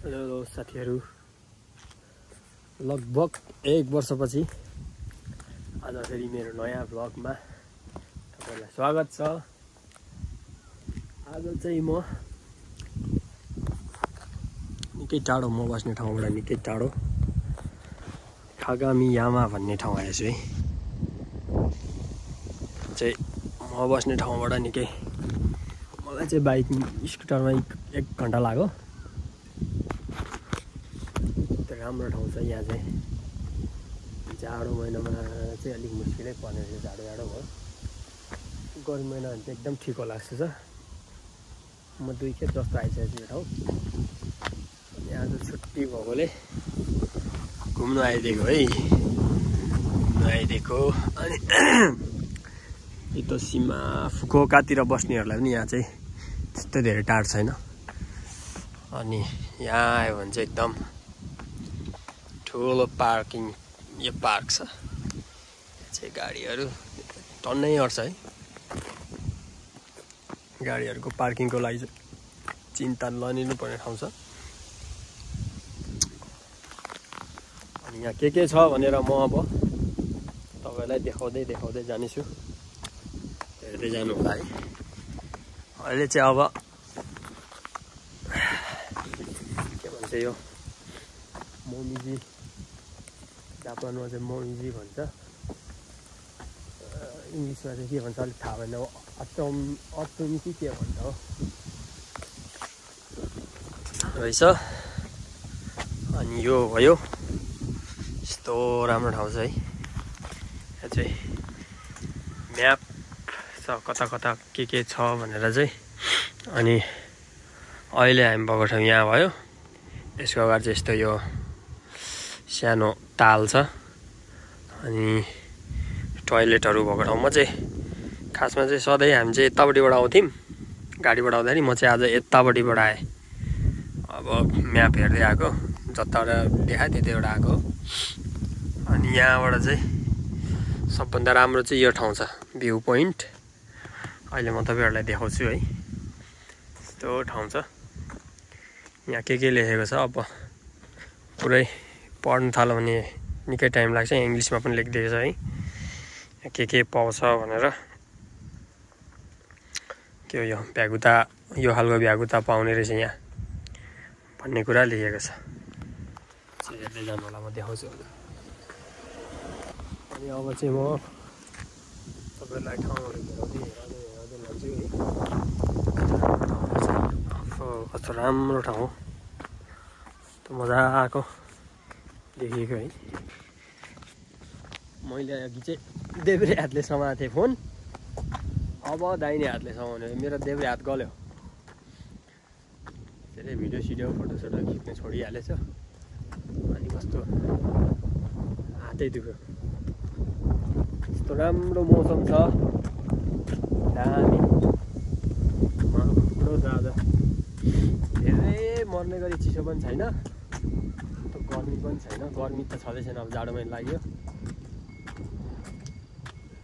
Hello साथीहरू, लगभग 1 वर्षपछि आज फेरि मेरो नयाँ भ्लगमा तपाईलाई स्वागत छ। आज चाहिँ म निकै टाढो, म बस्ने ठाउँबाट निकै टाढो खागामियामा भन्ने ठाउँ आएछु है। चाहिँ म बस्ने ठाउँबाट निकै, मलाई चाहिँ बाइक स्कुटरमा 1 घन्टा लाग्यो। राम्रो ठाउँ छ यहाँ चाहिँ। जाडो महिनामा चाहिँ अलिक मुस्किलै पर्ने रहेछ, जाडो भयो। गर्मी महिना भने चाहिँ एकदम ठिक लाग्छ छ। म 2 खेप जस्तो आइसकेको यो ठाउँ। अनि आज छुट्टी भएकोले घुम्नु आइदिएको है, अनि यो सीमा फुकुओकातिर बस्नेहरूलाई पनि यहाँ चाहिँ त्यस्तो धेरै टाढो छैन। अनि यहाँ आयो भने चाहिँ एकदम ठुलो पार्किङ, यो पार्क छ। यहाँ चाहिँ गाडीहरू टन्नै अट्छ है। गाडीहरूको पार्किङको लागि चाहिँ चिन्ता नलिनुपर्ने ठाउँ छ। अनि यहाँ के छ भनेर म अब तपाईँलाई देखाउँदै जानेछु। हेर्दै जानु होला है। अहिले चाहिँ अब के भन्छ यो मोमीजी, जापानमा चाहिँ मोमीजी भन्छ, इङ्ग्लिसमा चाहिँ के भन्छ अलिक थाहा भएन। अटोम कि के भन्छ हो रहेछ। अनि यो भयो, यस्तो राम्रो ठाउँ छ है। यहाँ चाहिँ म्याप छ, कता के छ भनेर चाहिँ। अनि अहिले हामी भएको ठाउँ यहाँ भयो। यसको अगाडि चाहिँ यस्तो यो सानो ताल छ। अनि टोयलेटहरू भएको ठाउँमा चाहिँ खासमा चाहिँ सधैँ हामी चाहिँ यतापट्टिबाट आउँथ्यौँ गाडीबाट आउँदाखेरि। म चाहिँ आज यतापट्टिबाट आएँ। अब म्याप हेर्दै आएको, जताबाट देखायो त्यतैबाट आएको। अनि यहाँबाट चाहिँ सबभन्दा राम्रो चाहिँ यो ठाउँ छ, भ्यू पोइन्ट। अहिले म तपाईँहरूलाई देखाउँछु है। यस्तो ठाउँ छ। यहाँ के लेखेको छ, अब पुरै पढ्नु थाल्यो भने निकै टाइम लाग्छ। इङ्ग्लिसमा पनि लेखिदिएको छ है, के पाउँछ भनेर। के हो यो भ्यागुता, यो खालको भ्यागुता पाउने रहेछ यहाँ भन्ने कुरा लेखेको छ। हेर्दै जानु होला, म देखाउँछु होला। अनि अब चाहिँ म तपाईँलाई ठाउँहरू हेराउँदै लान्छु है। कस्तो राम्रो ठाउँ हो, मजाको देखिएको है। मैले अघि चाहिँ देब्रे हातले समाएको थिएँ फोन, अब दाहिने हातले समाउने। मेरो देब्रे हात गल्यो, धेरै भिडियो फोटोसोटो खिच्ने छोडिहालेछ। अनि कस्तो हातै दुख्यो। यस्तो राम्रो मौसम छ, दामी ठुलो जहाज। धेरै मर्ने गरी चिसो पनि छैन, गर्मी पनि छैन। गर्मी त छँदै छैन, अब जाडो महिना लाग्यो।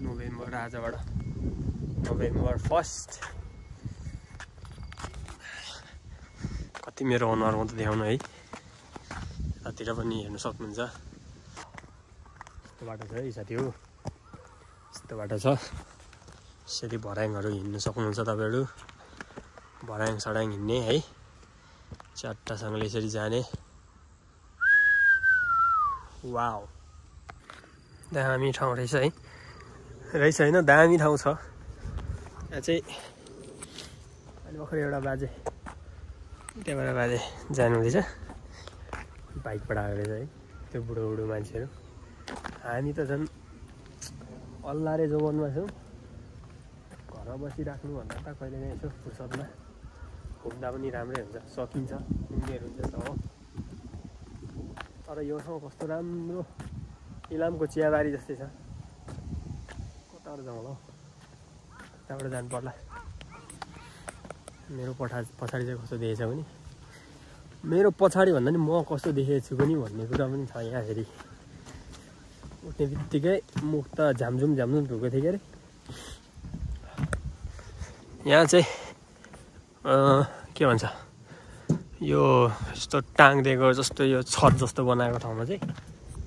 नोभेम्बर, आजबाट नोभेम्बर 1 कति मेरो अनुहार म त देखाउनु है। यतातिर पनि हेर्नु सक्नुहुन्छ। यस्तो बाटो छ है साथी हो, यस्तो बाटो छ। यसरी भर्याङहरू हिँड्नु सक्नुहुन्छ तपाईँहरू। भर्याङ सड्याङ हिँड्ने है, चट्टासँगले यसरी जाने। वाउ, दामी ठाउँ रहेछ है। होइन, दामी ठाउँ छ। यहाँ चाहिँ अहिले भर्खर एउटा बाजे, त्यहाँबाट बाजे जानु हुँदैछ, बाइकबाट आएको रहेछ है। त्यो बुढो मान्छेहरू। हामी त झन् अल्लारे जोवनमा छौँ। घरमा बसिराख्नु भन्दा त कहिले नै यसो फुर्सदमा घुम्दा पनि राम्रै हुन्छ, सकिन्छ, घुम्नेहरू हुन्छ हो। तर यो ठाउँ कस्तो राम्रो, इलामको चियाबारी जस्तै छ। कताबाट जाउँ होला हौ, त्यहाँबाट जानु पर्ला। मेरो पछाडि चाहिँ कस्तो देखेछ भने, मेरो पछाडि भन्दा नि म कस्तो देखेको छु पनि भन्ने कुरा पनि छ। यहाँ फेरि उठ्ने बित्तिकै मुख त झामझुम धुएको थियो के अरे। यहाँ चाहिँ के भन्छ, यो यस्तो टाङ्दिएको जस्तो यो छत जस्तो बनाएको ठाउँमा चाहिँ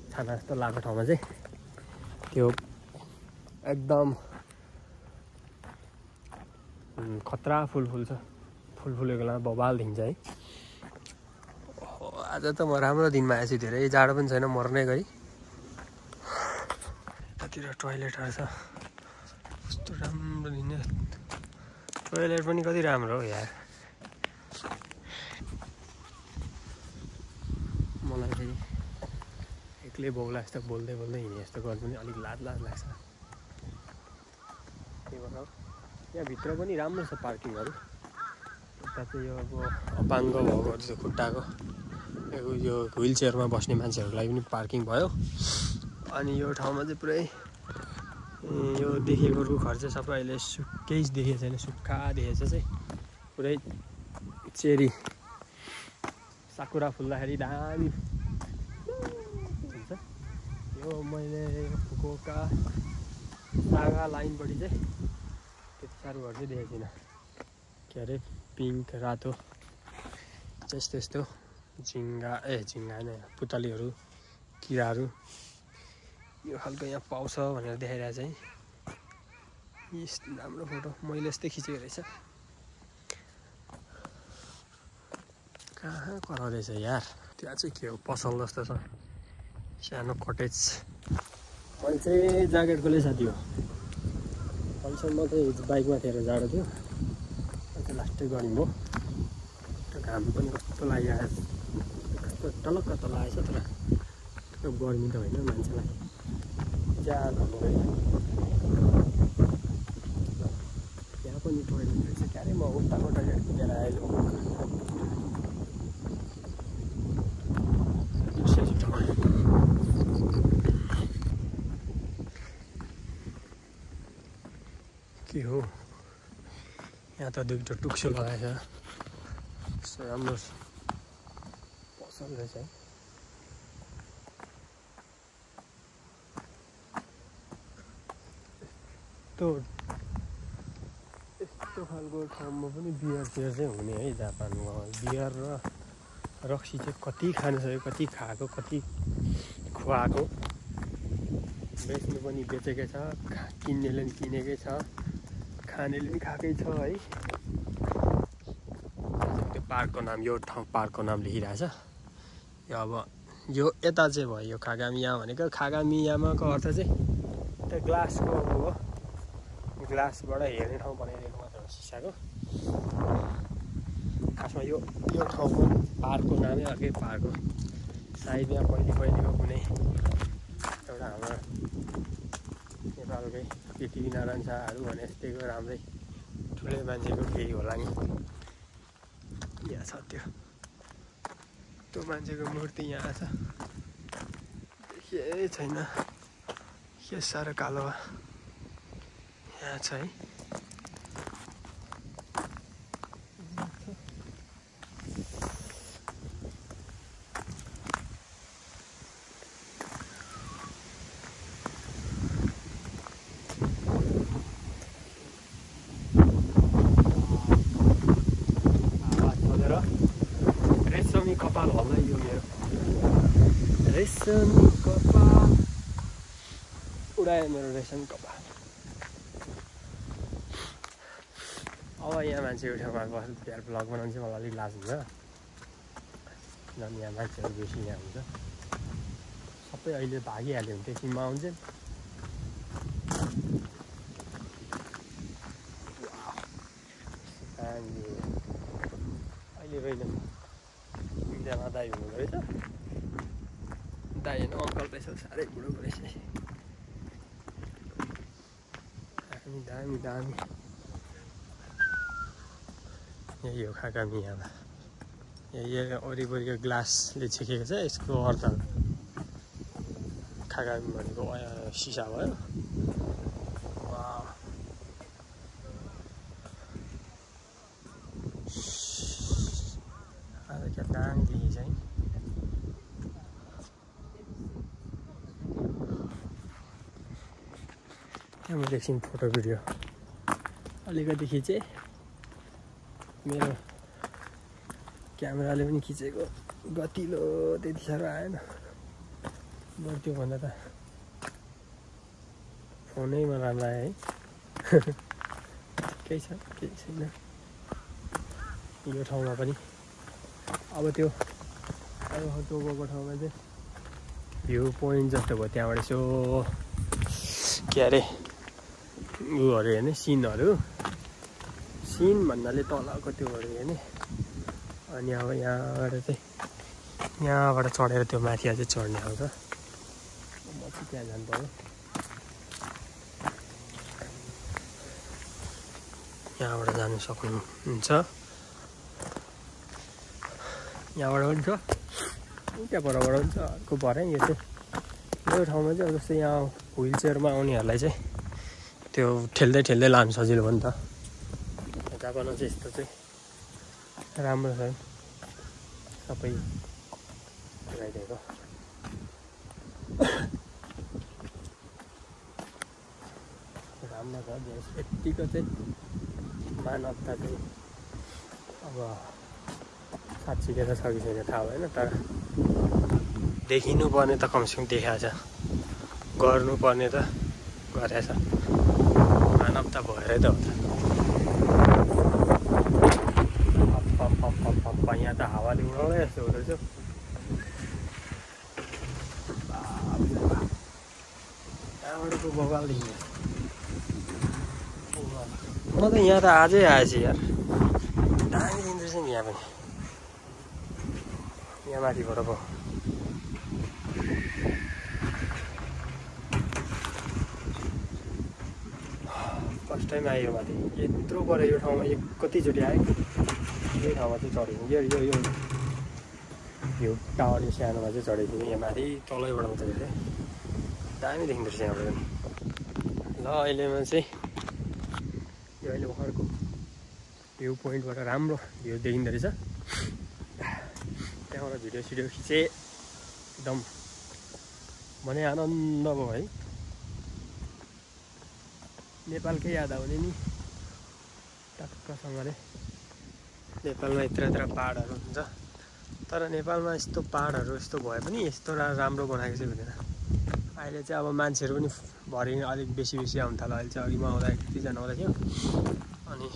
छाना जस्तो लगाएको ठाउँमा चाहिँ त्यो एकदम खतरा फुल फुल्छ। फुल फुलेको बेला बबाल देखिन्छ है। आज त म राम्रो दिनमा आएछु, धेरै जाडो पनि छैन, मर्ने गरी। यतातिर टोयलेटहरू छ, कस्तो राम्रो दिने टोयलेट पनि कति राम्रो हो यार। मलाई चाहिँ एक्लै बाउला जस्तो बोल्दै बोल्दै हिँडे जस्तो गर्नु पनि अलिक लाज लाग्छ। के गर्नु, यहाँभित्र पनि राम्रो छ पार्किङहरू। यता चाहिँ यो अब अपाङ्ग भएको जस्तो खुट्टाको यो व्हिल चेयरमा बस्ने मान्छेहरूलाई पनि पार्किङ भयो। अनि यो ठाउँमा चाहिँ पुरै यो देखेको रुखहरू चाहिँ सबै अहिले केही देखेको छैन, सुक्खा देखेको चाहिँ पुरै चेरी साकुरा फुल्दाखेरि दामी हुन्छ। यो मैले फुकुओका सागा लाइनपट्टि चाहिँ त्यति साह्रो घर चाहिँ देखेको छैन। के अरे पिङ्क रातो त्यस्तो यस्तो झिङ्गा झिङ्गा नै पुतलीहरू किराहरू यो खालको यहाँ पाउँछ भनेर देखाइरहेको चाहिँ यस्तो राम्रो फोटो मैले यस्तै खिचेको रहेछ। कहाँ कराउँदैछ यार। त्यहाँ चाहिँ के हो, पसल जस्तो छ, सानो कटेज। मैले चाहिँ ज्याकेटको लै साथी हो। अहिलेसम्म चाहिँ बाइकमा थिएर जाडो थियो, अन्त लास्टै गऱ्यौँ हो। त्यो घाम पनि कस्तो लागिरहेको छ, कस्तो टलक्क त लागेको छ, तर गर्मी त होइन मान्छेलाई ज्यादा भन्नु रहेछ। त्यहाँ पनि टोयलेट रहेछ, क्यारे म उताको टोयलेट पुगेर आएँ। के हो यहाँ त दुईवटा टुक्सो लगाएछ, कस्तो राम्रो पसल रहेछ है। यस्तो खालको ठाउँमा पनि बियर चाहिँ हुने है जापानमा। बियर र रक्सी चाहिँ कति खानिसक्यो, कति खाएको, कति खुवाएको। बेच्नु पनि बेचेकै छ, किन्नेले पनि किनेकै छ, खानेले पनि खाएकै छ है। त्यो पार्कको नाम, यो ठाउँ पार्कको नाम लेखिरहेछ। यो अब यो यता चाहिँ भयो यो खागामिया भनेको। खागामियामाको अर्थ चाहिँ त्यो ग्लासको हो, ग्लासबाट हेर्ने ठाउँ बनाइदिएको मात्र हो, सिसाको। खासमा यो ठाउँको पार्कको नामै अर्कै पार्क हो। सायद यहाँ पहिलेको कुनै एउटा हाम्रो नेपालकै पृथ्वी नारायण शाहहरू भने जस्तैको राम्रै ठुलै मान्छेको केही होला नि। यहाँ छ त्यो मान्छेको मूर्ति यहाँ छ, केही छैन, के साह्रो कालो यहाँ छ है। रेशमी कपाल होला यो मेरो, रेशमी कपाल उडायो मेरो रेशमी कपाल। अब यहाँ मान्छेको ठाउँमा बसेर भ्लग बनाउनु चाहिँ मलाई अलिक लाज हुन्छ, किनभने यहाँ मान्छेहरू बेसी यहाँ हुन्छ। सबै अहिले भागिहाल्यो भने एकछिनमा आउँछ। अहिले होइन इन्डियामा दाई हुनुहुँदो रहेछ, दाई होइन अङ्कल रहेछ, साह्रै बुढोको रहेछ। दामी दामी दामी यही हो खागामियामा। यहाँ वरिपरिको ग्लासले छेकेको छ, यसको अर्थ खागामी भनेको सिसा भयो। क्या दामी देखिन्छ है। यहाँ मैले एकछिन फोटो भिडियो अलिकति खिचेँ। मेरो क्यामेराले पनि खिचेको गतिलो त्यति साह्रो आएन बरु त्योभन्दा त फोनैमा राम्रो आयो है केही छ केही छैन यो ठाउँमा पनि अब त्यो टोकोको ठाउँमा चाहिँ भ्यू पोइन्ट जस्तो भयो त्यहाँबाट यसो के अरे उयोहरू हेर्ने सिनहरू सिन भन्नाले तलको त्योहरू हेर्ने अनि अब यहाँबाट चढेर त्यो माथि अझै चढ्ने आउँछ म चाहिँ त्यहाँ जानु पर्यो यहाँबाट जानु सक्नुहुन्छ यहाँबाट पनि छ त्यहाँ बराबर पनि छ अर्को भरै यो चाहिँ यो ठाउँमा चाहिँ अब जस्तै यहाँ व्हिल चेयरमा आउनेहरूलाई चाहिँ त्यो ठेल्दै ठेल्दै लानु सजिलो भयो नि त जापानमा चाहिँ यस्तो चाहिँ राम्रो छ सबै लगाइदिएको राम्रो छ यतिको चाहिँ मानवता चाहिँ अब साँच्चीकै त छ कि छैन थाहा भएन तर देखिनु पर्ने त कमसेकम देखाएको छ गर्नुपर्ने त गरेछ मानवता भएरै त हो त यहाँ त हावाले उडाउँदै जस्तो हुँदो रहेछ त्यहाँबाट को बगाल देखिन्छ म त यहाँ त आजै आएछ यार दामी दिँदैछ नि यहाँ पनि यहाँ माथिबाट पो फर्स्ट टाइम आयो माथि यत्रो पर यो ठाउँमा कतिचोटि आयो यही ठाउँमा चाहिँ चढेको यो टावर यो सानोमा चाहिँ चढेको थिएँ यहाँ माथि तलैबाट मात्रै हेरेँ दामी देखिँदो रहेछ यहाँबाट पनि ल अहिलेमा चाहिँ यो अहिले भर्खरको भ्यू पोइन्टबाट राम्रो भ्यू देखिँदो रहेछ त्यहाँबाट भिडियो सिडियो खिचेँ एकदम मनै आनन्द भयो है नेपालकै याद आउने नि टक्कसँगले नेपालमा यत्र पाहाडहरू हुन्छ तर नेपालमा यस्तो पाहाडहरू यस्तो भए पनि यस्तो राम्रो बनाएको चाहिँ हुँदैन अहिले चाहिँ अब मान्छेहरू पनि भरि अलिक बेसी आउनु थाल्यो अहिले चाहिँ अघि म आउँदा कतिजना आउँदा थियो अनि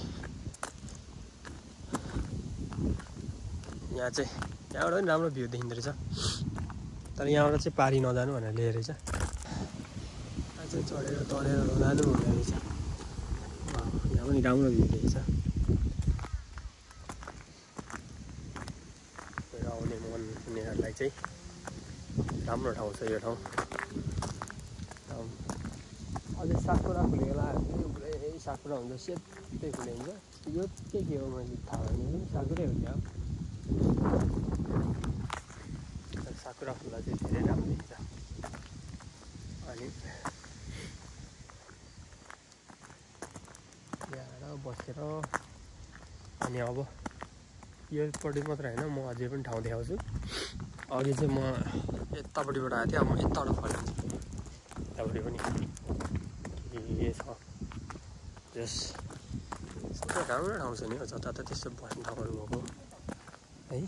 यहाँ चाहिँ यहाँबाट पनि राम्रो भ्यू देखिँदो रहेछ तर यहाँबाट चाहिँ पारी नजानु भनेर लिएर रहेछ चाहिँ चढेर तरेर जानु हुँदो रहेछ यहाँ पनि राम्रो भ्यू देखेछ आउने मन हुनेहरूलाई चाहिँ राम्रो ठाउँ छ यो ठाउँ अझै साकुरा फुलेको लाग्यो पुरै साकुरा हुन्छ सेतै फुले हुन्छ यो के हो मैले थाहा भएन साकुरै हो क्या साकुरा फुल्दा चाहिँ धेरै राम्रो देखिन्छ अनि यहाँ बसेर अनि अब योपट्टि मात्र होइन म अझै पनि ठाउँ देखाउँछु अघि चाहिँ म यतापट्टिबाट आएको थिएँ अब म यताबाट फर्किन्छु यतापट्टि पनि के छ जस सबै राम्रो ठाउँ छ नि हो जता त त्यस्तो बस्ने ठाउँहरू भएको है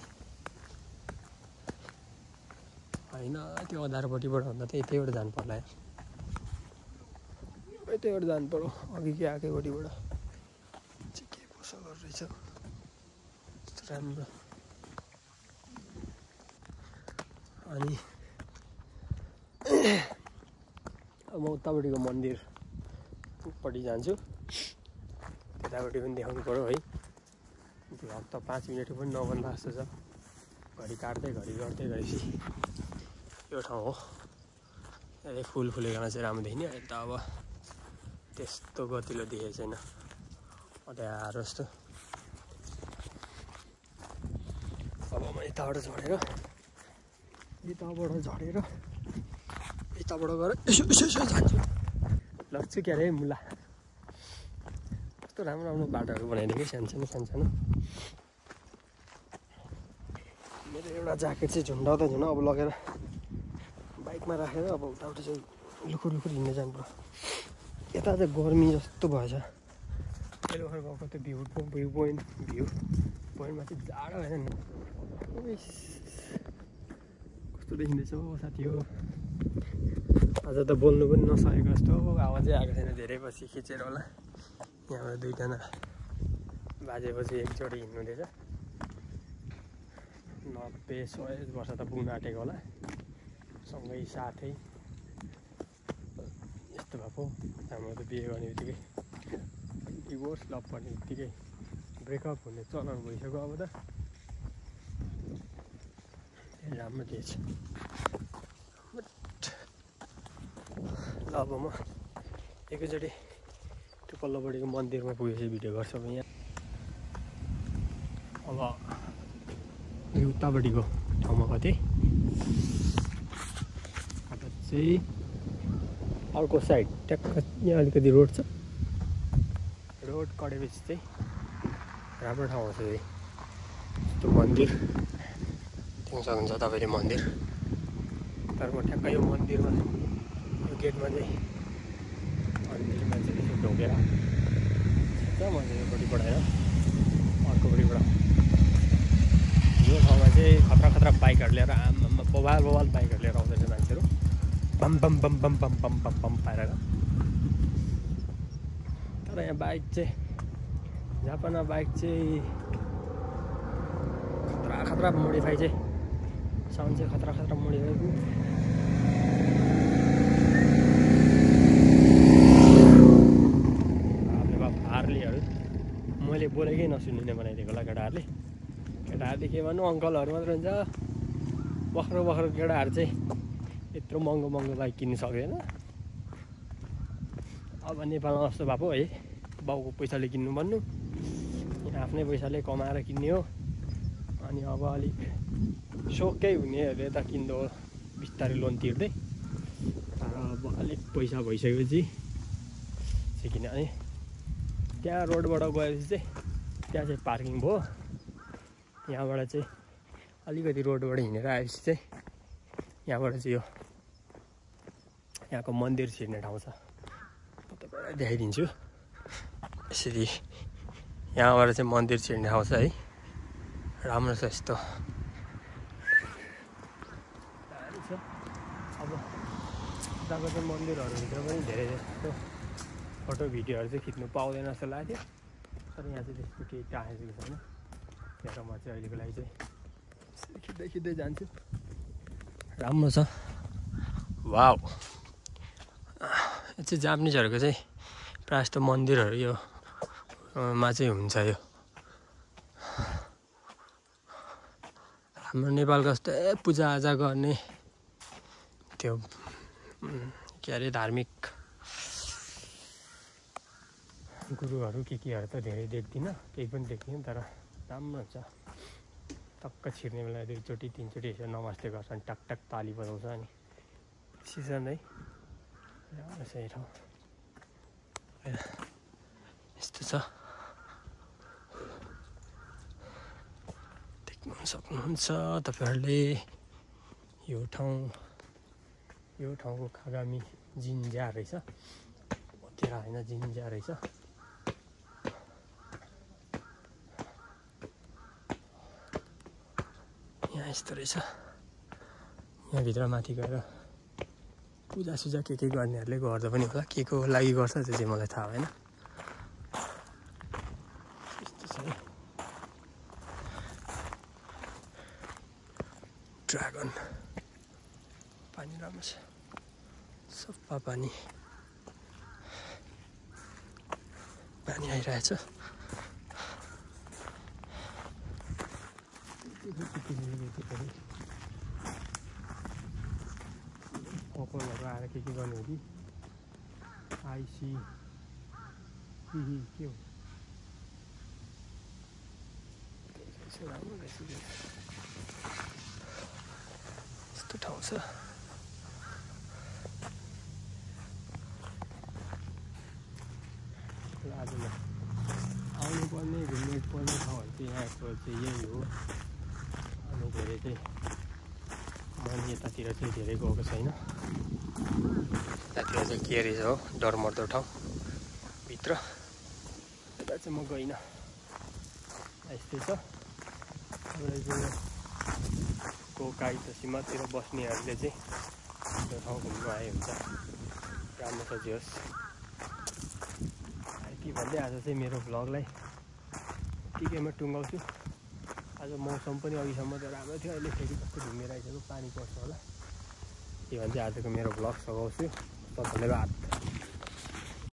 होइन त्यो अधारपट्टिबाट भन्दा त यतैबाट जानु पर्ला यार यतैबाट जानु पर्यो अघि के आएकैपट्टिबाट चाहिँ के कसो गरेर रहेछ राम्रो अनि अब म उतापट्टिको मन्दिरपट्टि जान्छु त्यतापट्टि पनि देखाउनु पऱ्यो है भ्लग त 5 मिनट पनि नबन्दा जस्तो छ घडी काट्दै घडी गर्दै गएपछि यो ठाउँ हो अहिले फुल फुलेकोमा चाहिँ राम्रो देखिने अहिले त अब त्यस्तो गतिलो देखेको छैन अँध्यारो जस्तो अब म यताबाट झरेर यताबाट गएर यसो जान्छु लग्छु क्या अरे मुला कस्तो राम्रो राम्रो बाटोहरू बनाइदिएको सानो सानो मेरो एउटा ज्याकेट चाहिँ झुन्डाउँदा झुन्ड अब लगेर बाइकमा राखेर अब उताउति चाहिँ लुखुर हिँड्न जानु पर्यो यता चाहिँ गर्मी जस्तो भएछ अहिले भर्खर गएको त्यो भ्यू पोइन्ट पोइन्टमा चाहिँ जाडो होइन नि कस्तो देखिँदैछ हो साथी हो आज त बोल्नु पनि नसकेको जस्तो आवाजै आएको छैन धेरै पछि खिचेर होला यहाँबाट दुईजना बाजेपछि एकचोटि हिँड्नुहुँदैछ 90-100 वर्ष त पुग्न आँटेको होला सँगै साथै यस्तो भएको हाम्रो त बिहे गर्ने बित्तिकै डिभोर्स लभ गर्ने बित्तिकै ब्रेकअप हुने चलन भइसक्यो अब त राम्रो थिएछ ल अब म एकैचोटि त्यो पल्लोपट्टिको मन्दिरमा पुगेपछि भिडियो गर्छु अब यहाँ अब यो उतापट्टिको ठाउँमा कति अब चाहिँ अर्को साइड ट्याक्क यहाँ अलिकति रोड छ रोड कटेपछि चाहिँ राम्रो ठाउँ आउँछ यस्तो मन्दिर देख्न सक्नुहुन्छ तपाईँले मन्दिर तर म ठ्याक्क यो मन्दिरमा यो गेटमा चाहिँ मन्दिरमा चाहिँ यसो ढोकेर म चाहिँ योपट्टि बढाएर अर्कोपट्टिबाट यो ठाउँमा चाहिँ खतरा खतरा बाइकहरू लिएर आमा बवाल बाइकहरू लिएर आउँदैछ मान्छेहरू bomb bomb bomb bomb bomb bomb bomb bomb पारेर तर यहाँ बाइक चाहिँ जापानमा बाइक चाहिँ खतरा मोडिफाई चाहिँ साउन्ड चाहिँ खतरा मोडिफाई हार्लीहरू मैले बोलेकै नसुनिने बनाइदिएको होला केटाहरूले के भन्नु अङ्कलहरू मात्र हुन्छ बख्रो केटाहरू चाहिँ यत्रो महँगो बाइक किन्नु सक्दैन अब नेपालमा जस्तो भएको है बाउको पैसाले किन्नु भन्नु आफ्नै पैसाले कमाएर किन्ने हो अनि अब अलिक सोकै हुनेहरूले त किन्दो बिस्तारै लोन तिर्दै तर अब अलिक पैसा भइसकेपछि चाहिँ किनभने त्यहाँ रोडबाट गएपछि चाहिँ त्यहाँ चाहिँ पार्किङ भयो यहाँबाट चाहिँ अलिकति रोडबाट हिँडेर आएपछि चाहिँ यहाँबाट चाहिँ यो यहाँको मन्दिर छिर्ने ठाउँ छ तपाईँलाई देखाइदिन्छु यसरी यहाँबाट चाहिँ मन्दिर छिर्ने ठाउँ छ है राम्रो छ यस्तो अब उताको चाहिँ मन्दिरहरूभित्र पनि धेरै जस्तो फोटो भिडियोहरू चाहिँ खिच्नु पाउँदैन जस्तो लाग्थ्यो तर यहाँ चाहिँ त्यस्तो केही टाँसेको छैन त्यहाँ म चाहिँ अहिलेको लागि चाहिँ खिच्दै जान्छु राम्रो छ वाउ यो चाहिँ जापानिजहरूको चाहिँ प्रायः जस्तो मन्दिरहरू यो मा चाहिँ हुन्छ यो हाम्रो नेपालको जस्तो पूजाआजा गर्ने त्यो के अरे धार्मिक गुरुहरू केहरू त धेरै देख्दिनँ केही पनि देख्दिनँ तर राम्रो हुन्छ टक्क छिर्ने बेला 2-3 चोटि यसो नमस्ते गर्छन् टक ताली बजाउँछ अनि सिजन है सही ठाउँ यस्तो छ देख्नु सक्नुहुन्छ तपाईँहरूले यो ठाउँको खागामी जिन्ज्या रहेछ तेरा होइन जिन्ज्या रहेछ यहाँ यस्तो रहेछ यहाँभित्र माथि गएर पूजासुजा के गर्नेहरूले गर्दा पनि होला के को लागि गर्छ त्यो चाहिँ मलाई थाहा भएन यस्तो छ ड्रागन पानी राम्रो छ सफा पानी आइरहेछ अङ्कलहरू आएर के गर्ने हो कि आइसी के हो राम्रो रहेछ यस्तो ठाउँ छ आजमा आउनुपर्ने घुम्नुपर्ने ठाउँहरू चाहिँ यहाँको चाहिँ यही हो अनि धेरै चाहिँ मन यतातिर चाहिँ धेरै गएको छैन यतातिर चाहिँ के रहेछ हो डरमर्दो ठाउँ भित्र यता चाहिँ म गइनँ यस्तै छ को काई छ सीमातिर बस्नेहरूले चाहिँ त्यो ठाउँ घुम्नु आए हुन्छ राम्रो सजियोस्। के भन्दै आज चाहिँ मेरो भ्लगलाई टिकैमा टुङ्गाउँछु। आज मौसम पनि अघिसम्म त राम्रो थियो, अहिले फेरि कस्तो ढुङ्गे रहेछ, पानी पर्छ होला। के भन्छ आजको मेरो भ्लग सघाउँछु। त धन्यवाद।